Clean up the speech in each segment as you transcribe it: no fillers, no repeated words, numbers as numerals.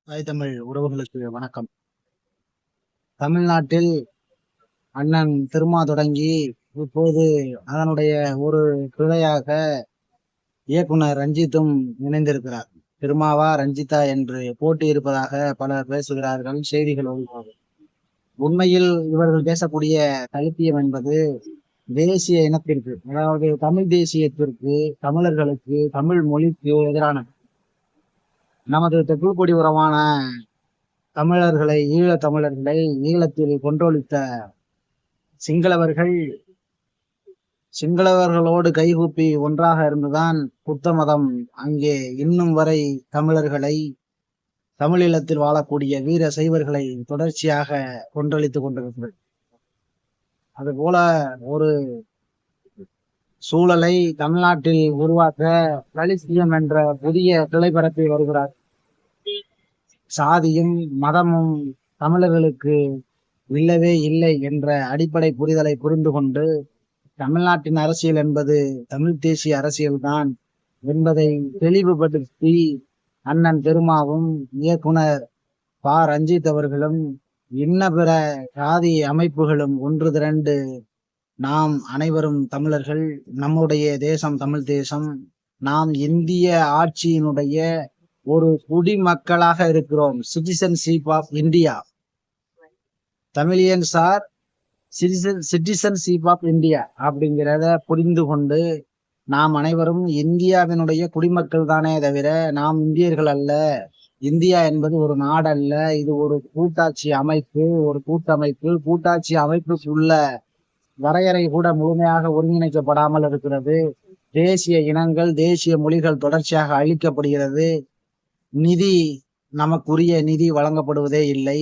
தமிழ் உறவுகளுக்கு வணக்கம். தமிழ்நாட்டில் அண்ணன் திருமா தொடங்கி இப்போது அதனுடைய ஒரு கிளையாக இயக்குனர் ரஞ்சித்தும் இணைந்திருக்கிறார். திருமாவா ரஞ்சிதா என்று போட்டி இருப்பதாக பலர் பேசுகிறார்கள், செய்திகள் வருகிறது. உண்மையில் இவர்கள் பேசக்கூடிய கருத்தியம் என்பது தேசிய இனத்திற்கு, அதாவது தமிழ் தேசியத்திற்கு, தமிழர்களுக்கு, தமிழ் மொழிக்கு எதிரான நமது தெற்குக்குடி உறவான தமிழர்களை, ஈழத் தமிழர்களை ஈழத்தில் கொன்றொழித்த சிங்களவர்களோடு கைகூப்பி ஒன்றாக இருந்துதான் புத்த மதம் அங்கே இன்னும் வரை தமிழர்களை, தமிழீழத்தில் வாழக்கூடிய வீர சைவர்களை தொடர்ச்சியாக கொன்றொழித்துக் கொண்டிருக்கிறது. அதுபோல ஒரு சூழலை தமிழ்நாட்டில் உருவாக்க லலிசியம் என்ற புதிய கிளைப்பரப்பி வருகிறார். சாதியும் மதமும் தமிழர்களுக்கு இல்லவே இல்லை என்ற அடிப்படை புரிதலை புரிந்து கொண்டு தமிழ்நாட்டின் அரசியல் என்பது தமிழ் தேசிய அரசியல்தான் என்பதை தெளிவுபடுத்தி அண்ணன் திருமாவும் இயக்குனர் ப ரஞ்சித் அவர்களும் இன்ன பிற சாதி அமைப்புகளும் ஒன்று திரண்டு நாம் அனைவரும் தமிழர்கள், நம்முடைய தேசம் தமிழ் தேசம், நாம் இந்திய ஆட்சியினுடைய ஒரு குடிமக்களாக இருக்கிறோம், citizenship of India, Tamilians are citizenship of India அப்படிங்கிறத புரிந்து கொண்டு நாம் அனைவரும் இந்தியாவினுடைய குடிமக்கள் தானே தவிர நாம் இந்தியர்கள் அல்ல. இந்தியா என்பது ஒரு நாடு அல்ல, இது ஒரு கூட்டாட்சி அமைப்பு, ஒரு கூட்டமைப்பு. கூட்டாட்சி அமைப்புக்குள்ள வரையறை கூட முழுமையாக ஒருங்கிணைக்கப்படாமல் இருக்கிறது. தேசிய இனங்கள், தேசிய மொழிகள் தொடர்ச்சியாக அழிக்கப்படுகிறது. நிதி, நமக்குரிய நிதி வழங்கப்படுவதே இல்லை.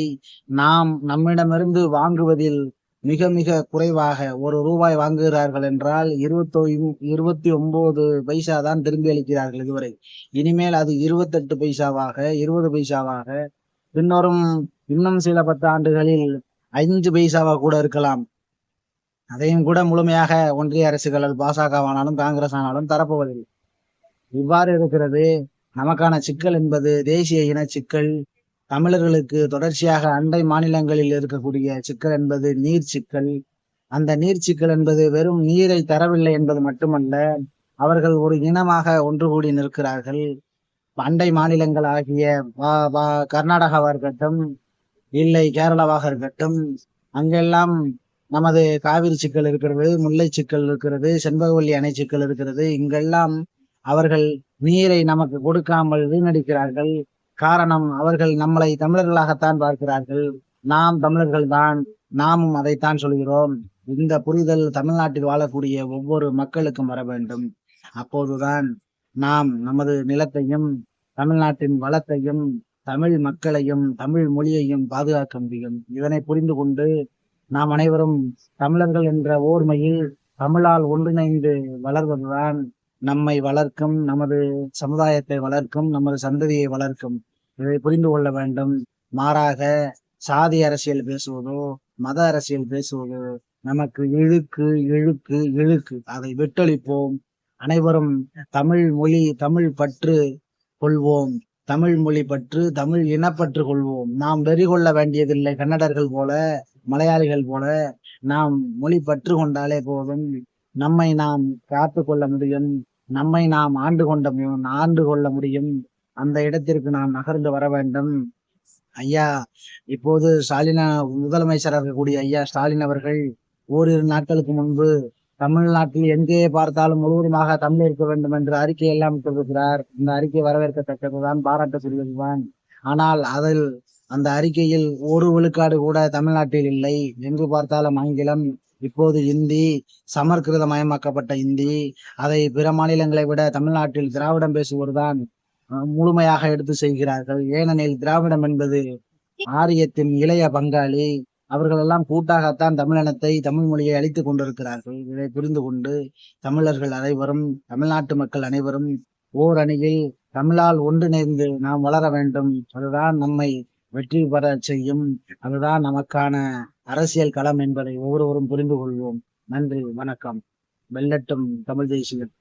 நாம் நம்மிடமிருந்து வாங்குவதில் மிக மிக குறைவாக, ஒரு ரூபாய் வாங்குகிறார்கள் என்றால் 29 பைசா தான் திரும்பி அளிக்கிறார்கள் இதுவரை. இனிமேல் அது 28 பைசாவாக, 20 பைசாவாக, இன்னும் சில 10 ஆண்டுகளில் 5 பைசாவாக கூட இருக்கலாம். அதையும் கூட முழுமையாக ஒன்றிய அரசுகள், பாசகவானாலும் காங்கிரஸ் ஆனாலும் தரப்போவதில்லை. இவ்வாறு இருக்கிறது. நமக்கான சிக்கல் என்பது தேசிய இன சிக்கல். தமிழர்களுக்கு தொடர்ச்சியாக அண்டை மாநிலங்களில் இருக்கக்கூடிய சிக்கல் என்பது நீர் சிக்கல். அந்த நீர் சிக்கல் என்பது வெறும் நீரை தரவில்லை என்பது மட்டுமல்ல, அவர்கள் ஒரு இனமாக ஒன்று கூடி நிற்கிறார்கள். அண்டை மாநிலங்கள் ஆகிய கர்நாடகாவாக இருக்கட்டும், இல்லை கேரளாவாக இருக்கட்டும், அங்கெல்லாம் நமது காவிரி சிக்கல் இருக்கிறது, முல்லை சிக்கல் இருக்கிறது, செண்பகவல்லி அணை சிக்கல் இருக்கிறது. இங்கெல்லாம் அவர்கள் நீரை நமக்கு கொடுக்காமல் வீணடிக்கிறார்கள். காரணம், அவர்கள் நம்மளை தமிழர்களாகத்தான் பார்க்கிறார்கள். நாம் தமிழர்கள் தான், நாமும் அதைத்தான் சொல்கிறோம். இந்த புரிதல் தமிழ்நாட்டில் வாழக்கூடிய ஒவ்வொரு மக்களுக்கும் வர வேண்டும். அப்போதுதான் நாம் நமது நிலத்தையும், தமிழ்நாட்டின் வளத்தையும், தமிழ் மக்களையும், தமிழ் மொழியையும் பாதுகாக்க முடியும். இதனை புரிந்து கொண்டு நாம் அனைவரும் தமிழர்கள் என்ற ஓர்மையில் தமிழால் ஒன்றிணைந்து வளர்வதுதான் நம்மை வளர்க்கும், நமது சமுதாயத்தை வளர்க்கும், நமது சந்ததியை வளர்க்கும். இதை புரிந்து கொள்ள வேண்டும். மாறாக சாதி அரசியல் பேசுவதோ, மத அரசியல் பேசுவதோ நமக்கு இழுக்கு இழுக்கு இழுக்கு. அதை விட்டொழிப்போம். அனைவரும் தமிழ் மொழி, தமிழ் பற்று கொள்வோம். தமிழ் மொழி பற்று, தமிழ் இனப்பற்று கொள்வோம். நாம் வெறி கொள்ள வேண்டியதில்லை. கன்னடர்கள் போல, மலையாளிகள் போல நாம் மொழி பற்று கொண்டாலே போதும். நம்மை நாம் காத்து கொள்ள முடியும், நம்மை நாம் ஆண்டு கொள்ள முடியும். அந்த இடத்திற்கு நாம் நகர்ந்து வர வேண்டும். ஐயா, இப்போது முதலமைச்சராக இருக்கக்கூடிய ஐயா ஸ்டாலின் அவர்கள் ஓரிரு நாட்களுக்கு முன்பு தமிழ்நாட்டில் எங்கே பார்த்தாலும் முழுவதுமாக தமிழ் இருக்க வேண்டும் என்று அறிக்கை எல்லாம் விட்டிருக்கிறார். இந்த அறிக்கை வரவேற்கத்தக்கதுதான், பாராட்டக்கூடியதுதான். ஆனால் அந்த அறிக்கையில் ஒரு விழுக்காடு கூட தமிழ்நாட்டில் இல்லை. எங்கு பார்த்தாலும் ஆங்கிலம், இப்போது இந்தி, சமற்கிருதமயமாக்கப்பட்ட இந்தி. அதை பிற மாநிலங்களை விட தமிழ்நாட்டில் திராவிடம் பேசுவோர்தான் முழுமையாக எடுத்து செய்கிறார்கள். ஏனெனில் திராவிடம் என்பது ஆரியத்தின் இளைய பங்காளி. அவர்கள் எல்லாம் கூட்டாகத்தான் தமிழினத்தை, தமிழ் மொழியை அழித்துக் கொண்டிருக்கிறார்கள். இதை புரிந்து கொண்டு தமிழர்கள் அனைவரும், தமிழ்நாட்டு மக்கள் அனைவரும் ஓர் அணியில் தமிழால் ஒன்றிணைந்து நாம் வளர வேண்டும். அதுதான் நம்மை வெற்றி பெற செய்யும். அதுதான் நமக்கான அரசியல் களம் என்பதை ஒவ்வொருவரும் புரிந்து கொள்வோம். நன்றி, வணக்கம். வெல்லட்டும் தமிழ் தேசியம்.